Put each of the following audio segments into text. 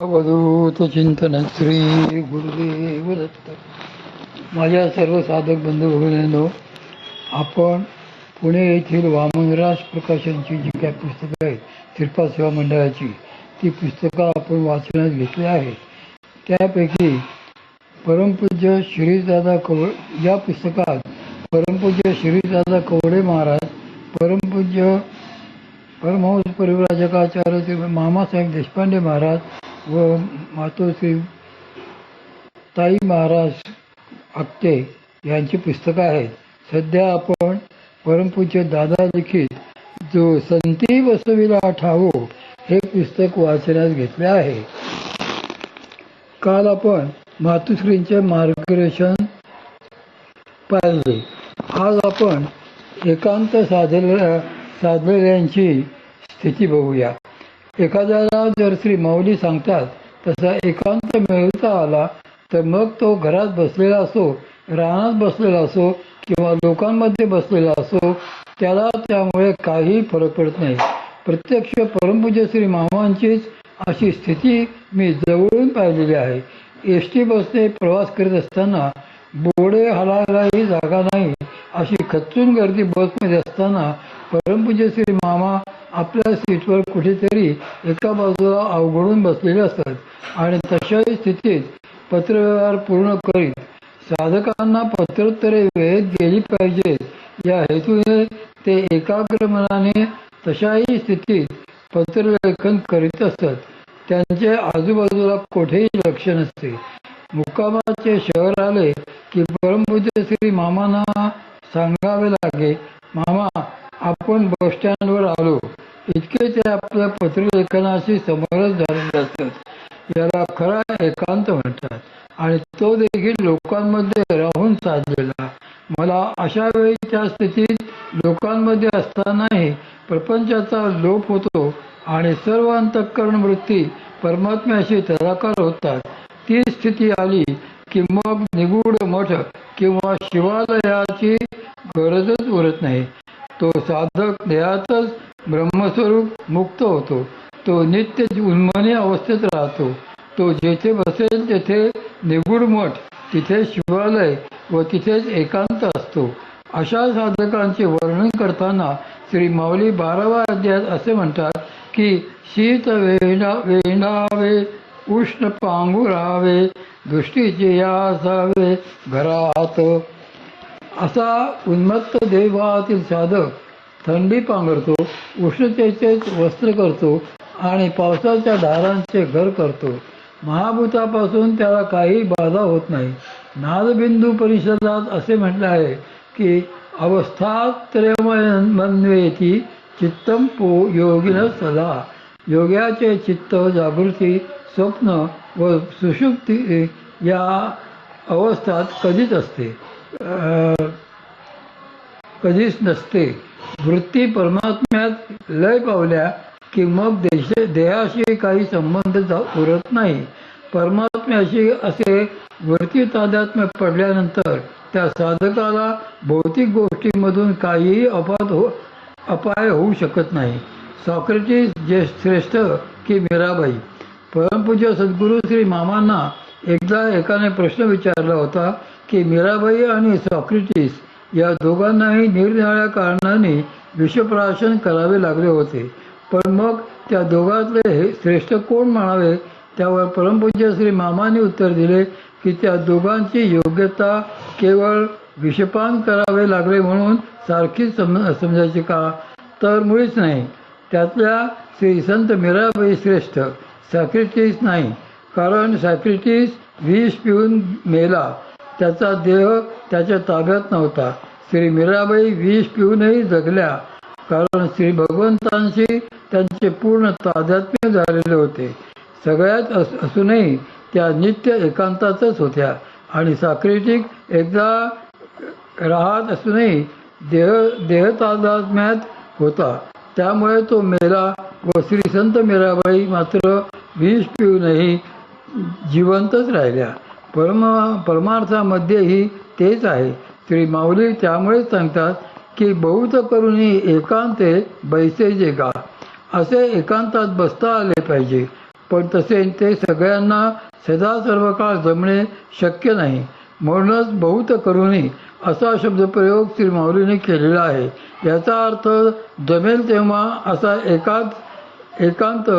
अवधूत चिंतन श्री गुरुदेव दत्त. माझ्या सर्व साधक बंधू भगिनींनो, आपण पुणे येथील वामनराज प्रकाशनची जी काही पुस्तकं आहेत श्रीपाद सेवा मंडळाची, ती पुस्तकं आपण वाचण्यात घेतली आहे. त्यापैकी परमपूज्य श्रीदादा कवडे या पुस्तकात परमपूज्य श्रीदादा कवडे महाराज, परमपूज्य परमहंस परिव्राजकाचार्य श्री मामासाहेब देशपांडे महाराज व मातोश्री ताई महाराज आप्ते यांची पुस्तकं आहेत. सध्या आपण परमपूज्य दादा लिखित जो संती बसविला ठावो हे पुस्तक वाचण्यास घेतले आहे. काल आपण मातोश्रींचे मार्गदर्शन पाहिले. आज आपण एकांत साधलेल्यांची स्थिती बघूया. एखाद्याला जर श्री माऊली सांगतात तसा एकांत मिळवता आला तर मग तो घरात बसलेला असो, रानात बसलेला असो किंवा लोकांमध्ये बसलेला असो, त्याला त्यामुळे काही फरक पडत नाही. प्रत्यक्ष परमपूज्य श्री मामांचीच अशी स्थिती मी जवळून पाहिलेली आहे. एसटी बसने प्रवास करीत असताना बोडे हलायलाही जागा नाही अशी खच्चून गर्दी बसमध्ये असताना परमपूज्य श्री मामा आपल्या सीटवर कुठेतरी एका बाजूला अवघडून बसलेले असतात आणि तशाही स्थितीत पत्रव्यवहार पूर्ण करीत साधकांना पत्रोत्तरे वेळेत गेली पाहिजेत या हेतूने ते एकाग्र मनाने तशाही स्थितीत पत्रलेखन करीत असतात. त्यांचे आजूबाजूला कुठेही लक्ष नसते. मुक्कामाचे शहर आले की परमपूज्य श्री मामांना सांगावे लागे, मामा आपण बसस्टँडवर आलो. इतके ते आपल्या पत्रलेखनाशी समरस झालेले असतात. याला खरा एकांत म्हणतात आणि तो देखील लोकांमध्ये राहून साधलेला. मला अशा वेळी त्या स्थितीत लोकांमध्ये असतानाही प्रपंचाचा लोप होतो आणि सर्व अंतःकरण वृत्ती परमात्म्याशी तदाकार होतात. ती स्थिती आली की मग निगूढ मठ किंवा शिवालयाची गरजच उरत नाही. तो साधक देहातच ब्रह्मस्वरूप मुक्त होतो. तो नित्य उन्मनी अवस्थेत राहतो. तो जेथे बसेल तेथे निगूढ मठ, तिथे शिवालय व तिथेच एकांत असतो. अशा साधकांचे वर्णन करताना श्री माऊली 12व्या अध्यायात असे म्हणतात की शीत वेणावे, उष्ण पांघुरावे, दृष्टीचे यासावे घरात. असा उन्मत्त देवातील साधक थंडी पांघरतो, उष्णतेचेच वस्त्र करतो आणि पावसाच्या धारांचे घर करतो. महाभूतापासून त्याला काही बाधा होत नाही. नादबिंदू परिषदात असे म्हटले आहे की अवस्थात्रयमन्वेती चित्तम योगिन सदा. योग्याचे चित्त जागृती, स्वप्न व सुषुप्ती या अवस्थात कधीच नसते. वृत्ती परमात्म्यात लय पावल्या की मग देहाशी काही संबंध उरत नाही. परमात्म्याशी असे वृत्ती तादात्म्य पडल्यानंतर त्या साधकाला भौतिक गोष्टींमधून काहीही अपाय होऊ शकत नाही. सॉक्रेटिस जे श्रेष्ठ की मीराबाई. परमपूज्य सद्गुरू श्री मामांना एकदा एकाने प्रश्न विचारला होता की मीराबाई आणि सॉक्रेटिस या दोघांनाही निरनिराळ्या कारणाने विषप्राशन करावे लागले होते, पण मग त्या दोघांतले श्रेष्ठ कोण म्हणावे. त्यावर परमपूज्य श्री मामांनी उत्तर दिले की त्या दोघांची योग्यता केवळ विषपान करावे लागले म्हणून सारखीच समजायची का, तर मुळीच नाही. त्यातल्या श्री संत मीराबाई श्रेष्ठ, सॉक्रेटिस नाही. कारण सॉक्रेटिस विष पिऊन मेला, त्याचा देह त्याच्या ताब्यात नव्हता. श्री मीराबाई विष पिऊनही जगल्या, कारण श्री भगवंतांशी त्यांचे पूर्ण तादात्म्य झालेले होते. सगळ्यात असूनही त्या नित्य एकांतातच होत्या आणि सॉक्रेटिस एकदा राहत असूनही देहतादात्म्यात होता, त्यामुळे तो मेला व श्री संत मीराबाई मात्र विष पिऊनही जिवंतच राहिल्या. परमार्थामध्येही तेच आहे. श्री माऊली त्यामुळे सांगतात की बहुत करुणी एकांते बैसे जे गा. असे एकांतात बसता आले पाहिजे. पण तसे ते सगळ्यांना सदा सर्व काळ जमणे शक्य नाही. म्हणूनच बहुत करुणी असा शब्दप्रयोग श्री माऊलीने केलेला आहे. याचा अर्थ जमेल तेव्हा असा एकांत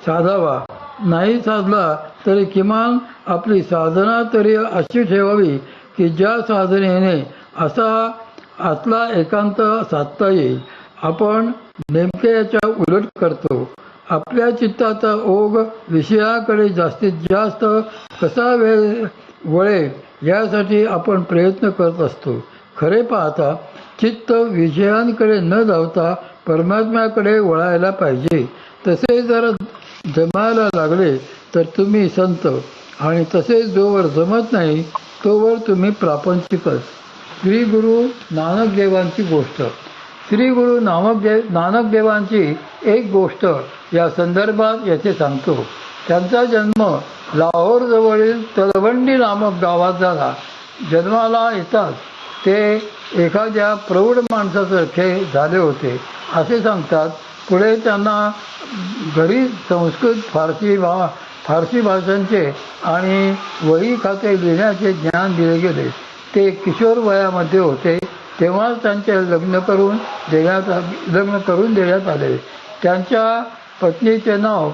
साधावा, नाही साधला तरी किमान आपली साधना तरी अशी ठेवावी की ज्या साधनेने आतला एकांत साधता येईल. आपण नेमके याच्या उलट करतो. आपल्या चित्ताचा ओघ विषयाकडे जास्तीत जास्त कसा वळेल यासाठी आपण प्रयत्न करत असतो. खरे पाहता चित्त विषयांकडे न धावता परमात्म्याकडे वळायला पाहिजे. तसे जर जमायला लागले तर तुम्ही संत, आणि तसेच जोवर जमत नाही तोवर तुम्ही प्रापंचिकच. श्री गुरु नानक देवांची गोष्ट. श्री गुरु नानक देवांची एक गोष्ट या संदर्भात येथे सांगतो. त्यांचा जन्म लाहोरजवळील तलवंडी नामक गावात झाला. जन्माला येताच ते एखाद्या प्रौढ माणसासारखे झाले होते असे सांगतात. पुढे त्यांना घरी संस्कृत फारसी भाषांचे आणि वही खाते लिहिण्याचे ज्ञान दिले गेले. ते किशोर वयामध्ये होते तेव्हाच त्यांचे लग्न करून देण्यात आले. त्यांच्या पत्नीचे नाव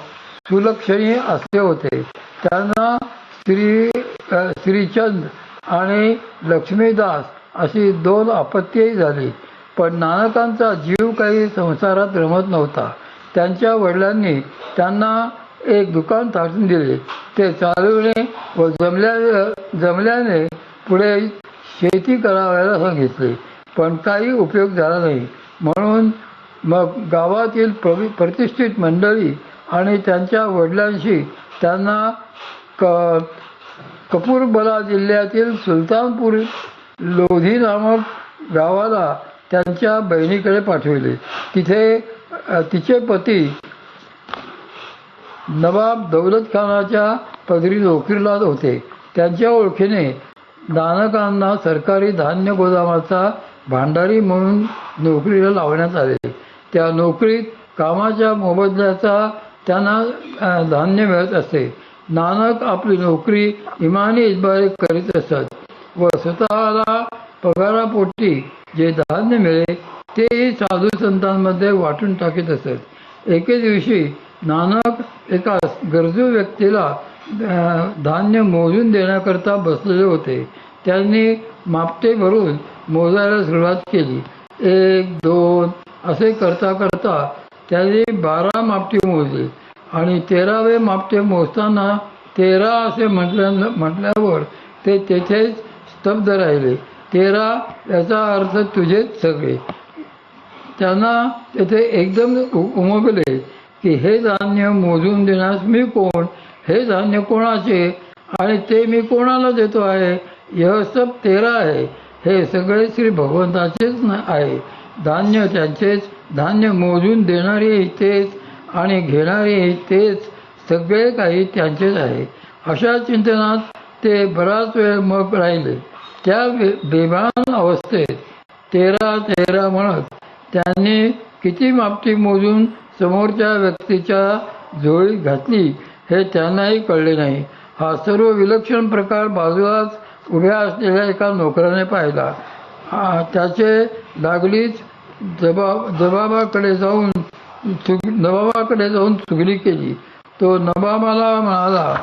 सुलक्षणी असे होते. त्यांना श्रीचंद आणि लक्ष्मीदास अशी 2 अपत्यही झाली. पण नानकांचा जीव काही संसारात रमत नव्हता. त्यांच्या वडिलांनी त्यांना एक दुकान टाकून दिले. ते चालवणे व जमल्याने पुढे शेती करावयाला सांगितले. पण काही उपयोग झाला नाही. म्हणून मग गावातील प्रतिष्ठित मंडळी आणि त्यांच्या वडिलांशी त्यांना कपूरबला जिल्ह्यातील सुलतानपूर लोधी नामक गावाला त्यांच्या बहिणीकडे पाठविले. तिचे पती नवाब दौलतखानाच्या पदरी नोकरीला होते. त्यांच्या ओळखीने नानकांना सरकारी धान्य गोदामाचा भांडारी म्हणून नोकरीला लावण्यात आले. त्या नोकरीत कामाच्या मोबदल्याचा त्यांना धान्य मिळत असे. नानक आपली नोकरी इमानी इतबारे करीत असत व स्वतःला पगारापोटी जे धान्य मिळे तेही साधू संतांमध्ये वाटून टाकीत असत. एके दिवशी नानक एका गरजू व्यक्तीला धान्य मोजून देण्याकरता बसलेले होते. त्यांनी मापटे भरून मोजायला सुरुवात केली. 1, 2 असे करता करता त्यांनी 12 मापटे मोजले आणि 13वे मापटे मोजताना 13 असे म्हटल्यावर ते तेथेच स्तब्ध राहिले. 13 याचा अर्थ तुझेच सगळे. त्यांना तेथे एकदम उमगले की हे धान्य मोजून देण्यास मी कोण, हे धान्य कोणाचे आणि ते मी कोणाला देतो आहे. यह सब 13 आहे. हे सगळे श्री भगवंताचेच आहे. धान्य त्यांचेच, धान्य मोजून देणारेही तेच आणि घेणारेही तेच, सगळे काही त्यांचेच आहे. अशा चिंतनात ते बराच वेळ मग राहिले. त्या बेभान अवस्थेत 13 म्हणत त्यांनी किती मापटी मोजून समोरच्या व्यक्तीच्या झोळीत घातली हे त्यांनाही कळले नाही. हा सर्व विलक्षण प्रकार बाजूलाच उभ्या असलेल्या एका नोकराने पाहिला. त्याचे लागलीच नवाबाकडे जाऊन चुगली केली. तो नवाबाला म्हणाला,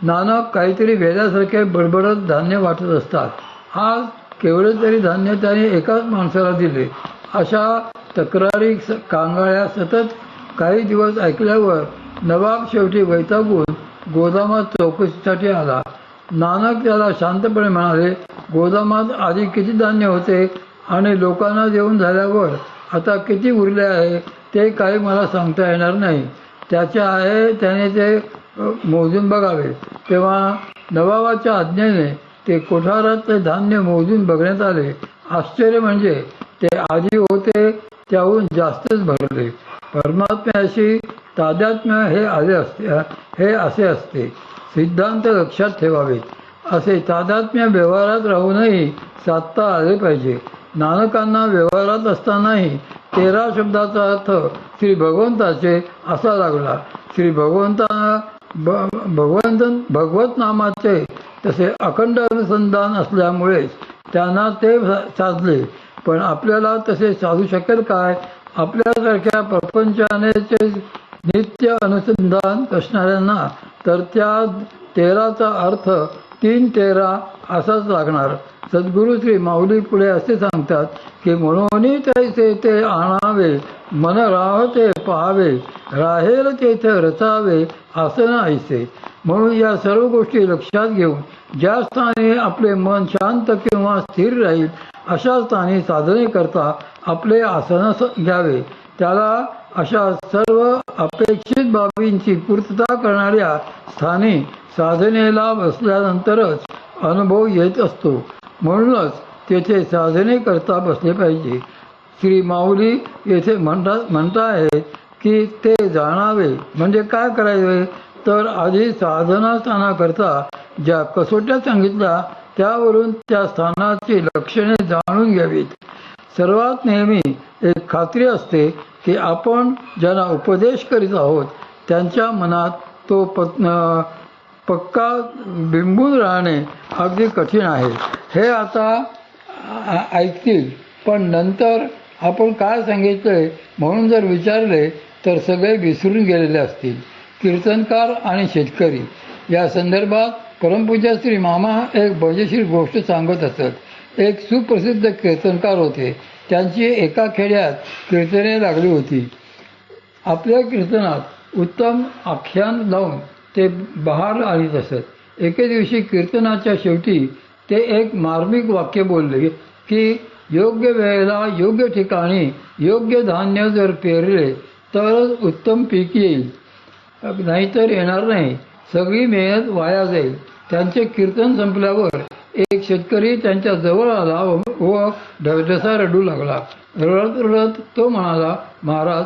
नानक काहीतरी वेड्यासारखे बडबडत धान्य वाटत असतात. आज केवढे तरी धान्य त्याने एकाच माणसाला दिले. अशा तक्रारी कांगाळ्या सतत काही दिवस ऐकल्यावर नवाब शेवटी वैतागून गोदामात चौकशीसाठी आला. नानक त्याला शांतपणे म्हणाले, गोदामात आधी किती धान्य होते आणि लोकांना देऊन झाल्यावर आता किती उरले आहे ते काही मला सांगता येणार नाही. त्याने ते मोजून बघावे. तेव्हा नवाबाच्या आज्ञेने ते कोठारात ते धान्य मोजून बघण्यात आले. आश्चर्य म्हणजे ते आधी होते त्याहून जास्तच भरले. परमात्म्याशी तादात्म्य हे असे असते. सिद्धांत लक्षात ठेवावेत. असे तादात्म्य व्यवहारात राहूनही साधता आले पाहिजे. नानकांना व्यवहारात असतानाही 13 शब्दाचा अर्थ श्री भगवंताचे असा लागला. श्री भगवत नामाचे तसे अखंड अनुसंधान असल्यामुळेच त्यांना ते साधले. पण आपल्याला तसे साधू शकेल काय? आपल्यासारख्या प्रपंचानेचे नित्य अनुसंधान असणाऱ्यांना तर त्या 13चा अर्थ 3-13 असाच लागणार. सद्गुरू श्री माऊली पुढे असे सांगतात की म्हणून तैसे ते आणावे, मन राहते पाहावे, राहेल तेथे रचावे आसन ऐसे. म्हणून या सर्व गोष्टी लक्षात घेऊन ज्या स्थानी आपले मन शांत किंवा स्थिर राहील अशा स्थानी साधने करता आपले आसन घ्यावे. त्याला अशा सर्व अपेक्षित बाबींची पूर्तता करणाऱ्या स्थानी साधनेला बसल्यानंतरच अनुभव येत असतो. म्हणूनच तेथे साधने करता बसले पाहिजे. श्री माऊली येथे म्हणतायत की ते जाणावे म्हणजे काय करावे, तर आधी साधना स्थानाकरता ज्या कसोट्या सांगितल्या त्यावरून त्या स्थानाची लक्षणे जाणून घ्यावीत. सर्वात नेहमी एक खात्री असते की आपण ज्यांना उपदेश करीत आहोत त्यांच्या मनात तो पक्का बिंबून राहणे अगदी कठीण आहे. हे आता ऐकतील, पण नंतर आपण काय सांगितले म्हणून जर विचारले तर सगळे विसरून गेलेले असतील. कीर्तनकार आणि शेतकरी या संदर्भात परमपूज्य श्री मामा एक मजेशीर गोष्ट सांगत असत. एक सुप्रसिद्ध कीर्तनकार होते. त्यांची एका खेड्यात कीर्तने लागली होती. आपल्या कीर्तनात उत्तम आख्यान लावून ते बहार आणीत असत. एके दिवशी कीर्तनाच्या शेवटी ते एक मार्मिक वाक्य बोलले की योग्य वेळेला योग्य ठिकाणी योग्य धान्य जर पेरले तरच उत्तम पीक येईल, नाहीतर येणार नाही. सगळी मेहनत वाया जाईल. त्यांचे कीर्तन संपल्यावर एक शेतकरी त्यांच्या जवळ आला व ढवढसा रडू लागला. रडत रडत तो म्हणाला, महाराज,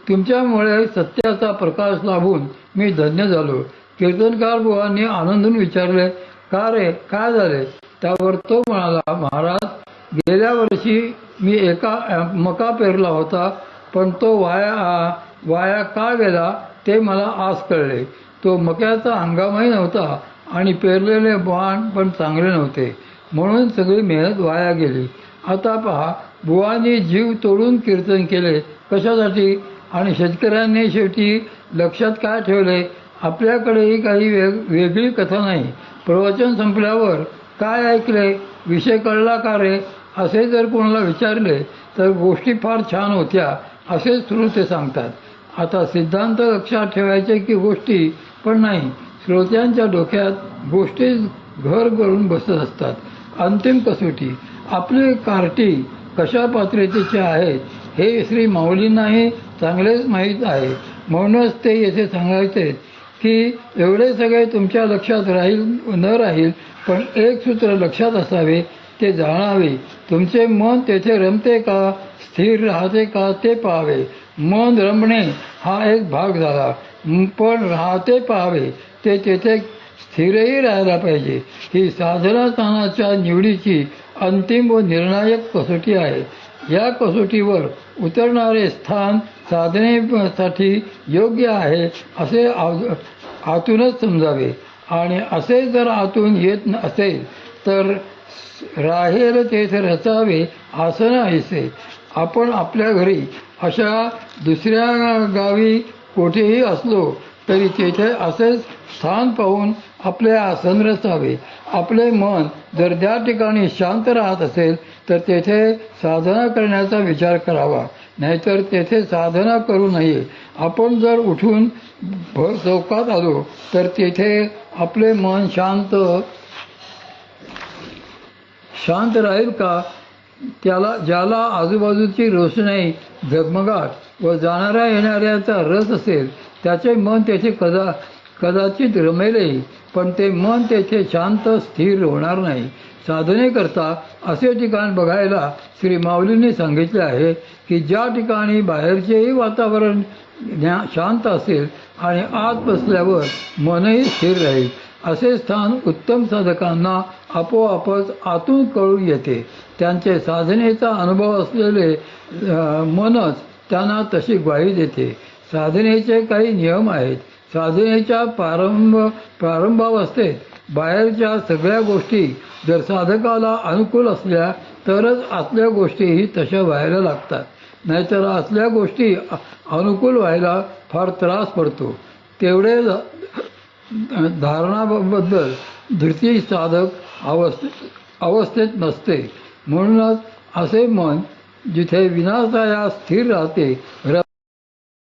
तुमच्यामुळे सत्याचा प्रकाश लाभून मी धन्य झालो. कीर्तनकार बुवांनी आनंदून विचारले, का रे, काय झाले? त्यावर तो म्हणाला, महाराज, गेल्या वर्षी मी मका पेरला होता, पण तो वाया का गेला ते मला आज कळले. तो मक्याचा हंगामही नव्हता आणि पेरलेले बाण पण चांगले नव्हते, म्हणून सगळी मेहनत वाया गेली. आता पहा, बुवांनी जीव तोडून कीर्तन केले कशासाठी? आणि शेतकऱ्यांनी शेवटी लक्षात काय ठेवले? आपल्याकडेही काही वेगळी कथा नाही. प्रवचन संपल्यावर काय ऐकले, विषय कळला का रे, असे जर कोणाला विचारले तर गोष्टी फार छान होत्या असे श्रोते सांगतात. आता सिद्धांत लक्षात ठेवायचे की गोष्टी पण नाही. श्रोत्यांच्या डोक्यात गोष्टी घर करून बसत असतात. अंतिम कसोटी आपली कार्टी कशा पात्रतेची आहेत हे श्री माऊलींनाही चांगलेच माहीत आहे. म्हणूनच ते येथे सांगायचे की एवढे सगळे तुमच्या लक्षात न राहील, पण एक सूत्र लक्षात असावे, ते जाणावे. तुमचे मन तेथे रमते का, स्थिर राहते का ते पाहावे. मन रमणे हा एक भाग झाला, पण राहते पाहावे, ते तेथे स्थिरही राहायला पाहिजे. ही साधना स्थानाच्या निवडीची अंतिम व निर्णायक कसोटी आहे. या कसोटीवर उतरणारे स्थान साधनेसाठी योग्य आहे असे आतूनच समजावे. आणि असे जर आतून येत असेल तर राहेल तेथे रचावे आसन ऐसे. आपण आपल्या घरी अशा दुसऱ्या गावी कोठेही असलो तरी तेथे असेच स्थान पाहून आपले आसन रचावे. आपले मन जर त्या ठिकाणी शांत राहत असेल तर तेथे साधना करण्याचा विचार करावा, नाहीतर तेथे साधना करू नये. आपण जर उठून चौकात आलो तर तेथे आपले मन शांत राहील का? ज्याला आजूबाजूची रोषणाई, झगमगाट व जाणाऱ्या येणाऱ्याचा रस असेल त्याचे मन तेथे कदाचित रमेलही, पण ते मन तेथे शांत स्थिर होणार नाही. साधनेकरता असे ठिकाण बघायला श्री माऊलींनी सांगितले आहे की ज्या ठिकाणी बाहेरचेही वातावरण शांत असेल आणि आत बसल्यावर मनही स्थिर राहील. असे स्थान उत्तम साधकांना आपोआपच आतून कळून येते. त्यांचे साधनेचा अनुभव असलेले मनच त्यांना तशी ग्वाही देते. साधनेचे काही नियम आहेत. साधनेच्या प्रारंभावस्थेत बाहेरच्या सगळ्या गोष्टी जर साधकाला अनुकूल असल्या तरच आतल्या गोष्टीही तशा व्हायला लागतात. नाहीतर आतल्या गोष्टी अनुकूल व्हायला फार त्रास पडतो. तेवढे धारणाबद्दल धृती साधक अवस्थेत नसते. म्हणूनच असे मन जिथे विनाशाया स्थिर राहते